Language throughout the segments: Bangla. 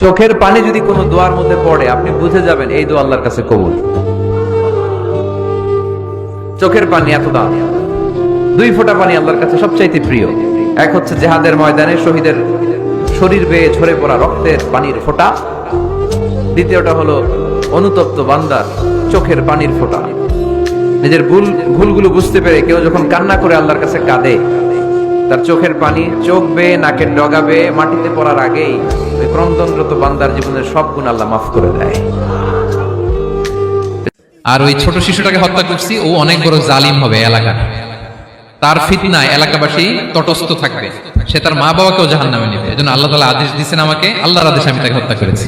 চোখের পানি যদি কোনো দোয়ার মধ্যে পড়ে আপনি বুঝে যাবেন এই দোয়া আল্লাহর কাছে কবুল। চোখের পানি এত দাম, দুই ফোঁটা পানি আল্লাহর কাছে সবচাইতে প্রিয়। এক হচ্ছে জিহাদের ময়দানে শহীদের শরীর বেয়ে ঝরে পড়া রক্তের পানির ফোঁটা, দ্বিতীয়টা হলো অনুতপ্ত বান্দার চোখের পানির ফোঁটা। নিজের ভুলগুলো বুঝতে পেরে কেউ যখন কান্না করে আল্লাহর কাছে কাঁদে, তার চোখের পানি চোখ বেয়ে নাকের ডগা বেয়ে মাটিতে পড়ার আগেই ওই ক্রন্দনরত বান্দার জীবনের সব গুণ আল্লাহ মাফ করে দেয়। আর ওই ছোট শিশুটাকে হত্যা করছি, ও অনেক বড় জালিম হবে এলাকা, তার ফিতনায় এলাকাবাসী তটস্থ থাকবে, সে তার মা বাবাকেও জাহান্নামে নেবে। এজন্য আল্লাহ তাআলা আদেশ দিয়েছেন আমাকে, আল্লাহর আদেশে আমি তাকে হত্যা করেছি।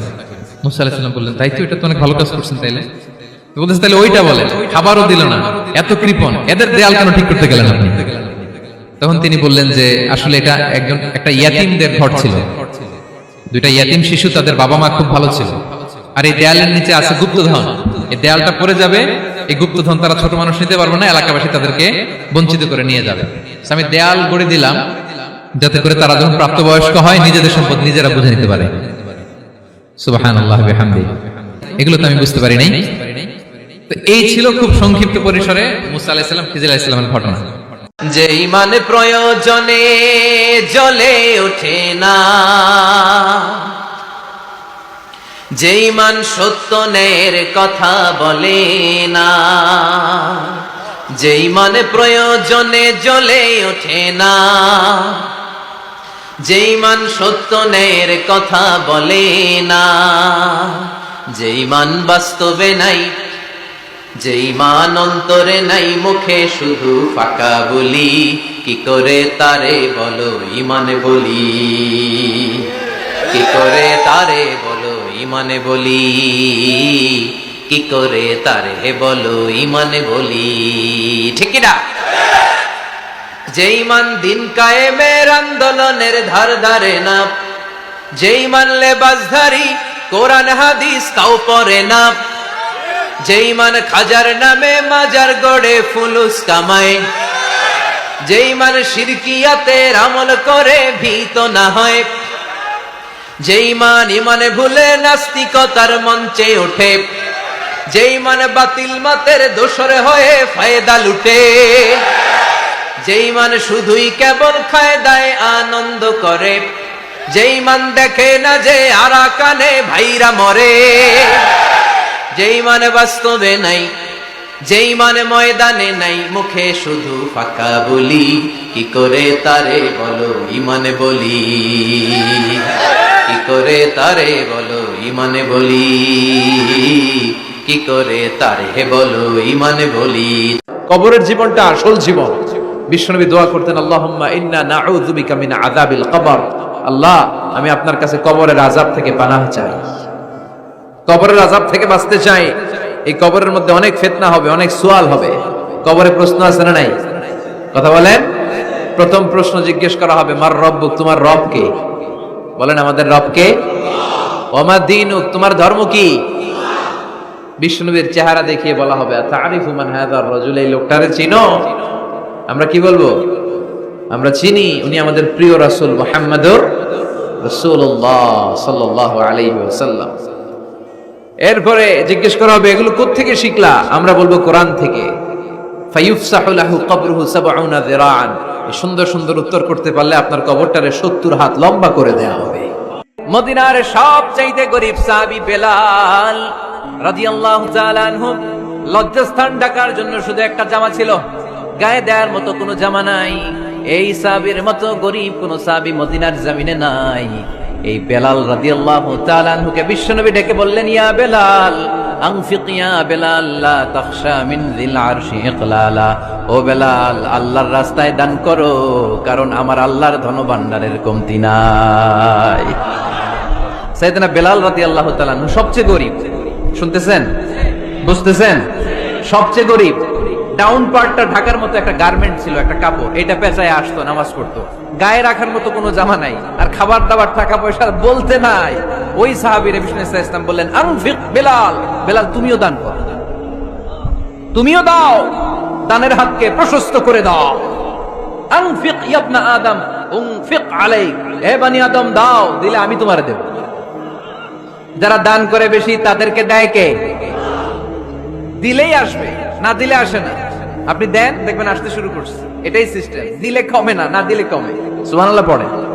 মুসা আলাইহিস সালাম বললেন, তাই তো, এটা তো অনেক ভালো কাজ করছেন। তাইলে বলতেছে, তাহলে ওইটা বলেন। খাবারও দিল না, এত কৃপণ, এদের দেয়াল কেন ঠিক করতে গেলেন আপনি? তখন তিনি বললেন যে আসলে এটা একটা ইয়াতিমদের ঘর ছিল, দুইটা ইয়াতিম শিশু, তাদের বাবা মা খুব ভালো ছিল, আর এই দেয়ালের নিচে আছে গুপ্তধন। এই দেয়ালটা পড়ে যাবে, এই গুপ্তধন তারা ছোট মানুষ নিতে পারবে না, এলাকাবাসী তাদেরকে বঞ্চিত করে নিয়ে যাবে। আমি দেয়াল গড়ে দিলাম যাতে করে তারা যখন প্রাপ্তবয়স্ক হয় নিজেদের সম্পদ নিজেরা বুঝে নিতে পারে। সুবহানাল্লাহ ওয়া বিহামদিহি। এগুলো তো আমি বুঝতে পারি নাই। তো এই ছিল খুব সংক্ষিপ্ত পরিসরে মুসা আলাইহিস সালাম খিজির আলাইহিস সালামের ঘটনা। যে ইমান প্রয়োজনে জ্বলে ওঠে না, যে ইমান সত্য ন্যায়ের কথা বলে না, যে ইমান প্রয়োজনে জ্বলে ওঠে না, যে ইমান সত্য ন্যায়ের কথা বলে না, যে ইমান বাস্তবে নাই, যে ইমান অন্তরে নাই, মুখে শুধু ফাঁকা বলি, কি করে তারে বলো ইমানে বলি, কি করে তারে বলো ইমানে বলি, কি করে তারে বলো ইমানে বলি। ঠিক না? যে ইমান দিন কায়েমের আন্দোলনের ধার ধারে না, যে ইমান লেবাসধারী কোরআন হাদিস কাউ পড়ে না, যে ইমান খাজার নামে মাজার গড়ে ফুলুস কামায়, যে ইমান শিরকিয়াতের আমল করে ভীত না হয়, যে ইমান ইমানে ভুলে নাস্তিকতার মঞ্চে ওঠে, যে ইমান বাতিল মাতের দোসরে হয়ে ফায়দা লুটে, যে ইমান শুধুই কেবল ফায়দায় আনন্দ করে, যে ইমান দেখে না যে আরাকানে ভাইরা মরে, যে ইমানে বাস্তবে নাই, যে ইমানে ময়দানে নাই, মুখে শুধু ফাঁকা বলি, কি করে তারে বলো ইমানে বলি, কি করে তারে বলো ইমানে বলি, কি করে তারে বলো ইমানে বলি। কবরের জীবনটা আসল জীবন। বিশ্বনবী দোয়া করতেন, আল্লাহুম্মা ইন্না নাউযু বিকা মিন আযাবিল কবর। আল্লাহ, আমি আপনার কাছে কবরের আযাব থেকে পানাহ চাই, কবরের আযাব থেকে বাঁচতে চাই। এই কবরের মধ্যে অনেক ফিতনা হবে, অনেক সুয়াল হবে। কবরে প্রশ্ন আছে না নাই? কথা বলেন। প্রথম প্রশ্ন জিজ্ঞেস করা হবে, মার রব্বুক, তোমার রব কে? বলেন, আমাদের রব কে? ওমা দীনুক, তোমার ধর্ম কি? বিশ্বনবীর চেহারা দেখিয়ে বলা হবে, তারিফু মান হাযার রাজুল, এই লোকটারে চিনো? আমরা কি বলবো? আমরা চিনি, উনি আমাদের প্রিয় রাসূল মুহাম্মদুর রাসূলুল্লাহ সাল্লাল্লাহু আলাইহি ওয়াসাল্লাম। এরপরে জিজ্ঞেস করা হবে, এগুলো কোত্থেকে শিখলা? আমরা বলবো কোরআন থেকে। ফায়ুফসাহু লাহু কবরুহু ৭০ যিরাআন। এই সুন্দর সুন্দর উত্তর করতে পারলে আপনার কবরটারে ৭০ হাত লম্বা করে দেয়া হবে। মদিনার সবচাইতে গরীব সাহাবী বেলাল রাদিয়াল্লাহু তাআলা আনহু, লজ্জাস্থান ঢাকার জন্য শুধু একটা জামা ছিল, গায়ে দেওয়ার মতো কোনো জামা নাই। এই সাহাবীর মতো গরীব কোন সাহাবী মদিনার জমিনে নাই। এই বেলাল রাদিয়াল্লাহু তাআলা আনহুকে বিশ্বনবী ডেকে বললেন, ইয়া বেলাল আনফিক, ইয়া বেলাল লা তাখশা মিন যিল আরশি ইকলালা। ও বেলাল, আল্লাহর রাস্তায় দান করো, কারণ আমার আল্লাহর ধনভাণ্ডারের কমতি নাই। সাইয়েদনা বেলাল রাদিয়াল্লাহু তাআলা আনহু সবচেয়ে গরীব। শুনতেছেন? বুঝতেছেন? সবচেয়ে গরীব। ডাউন পার্টটা ঢাকার মতো একটা গার্মেন্ট ছিল, একটা কাপড়, এটা পেঁচায় আসতো, নামাজ পড়তো। গায়ে রাখার মতো কোনো জামা নাই, আর খাবার দাবার টাকা পয়সা বলতে নাই। ওই সাহাবীর বিষ্ণু ইসলাম বললেন, আনফিক বেলাল, বেলাল তুমিও দান করো, তুমিও দাও, দানের হাতকে প্রশস্ত করে দাও। আনফিক ইয়া আদম উনফিক আলাইক, হে বনি আদম দাও, দিলে আমি তোমারে দেব। যারা দান করে বেশি তাদেরকে দেয় কে? দিলেই আসবে, না দিলে আসে না। আপনি দেন, দেখবেন আসতে শুরু করছে। এটাই সিস্টেম। দিলে কমে না, না দিলে কমে। সুবহানাল্লাহ পড়ে।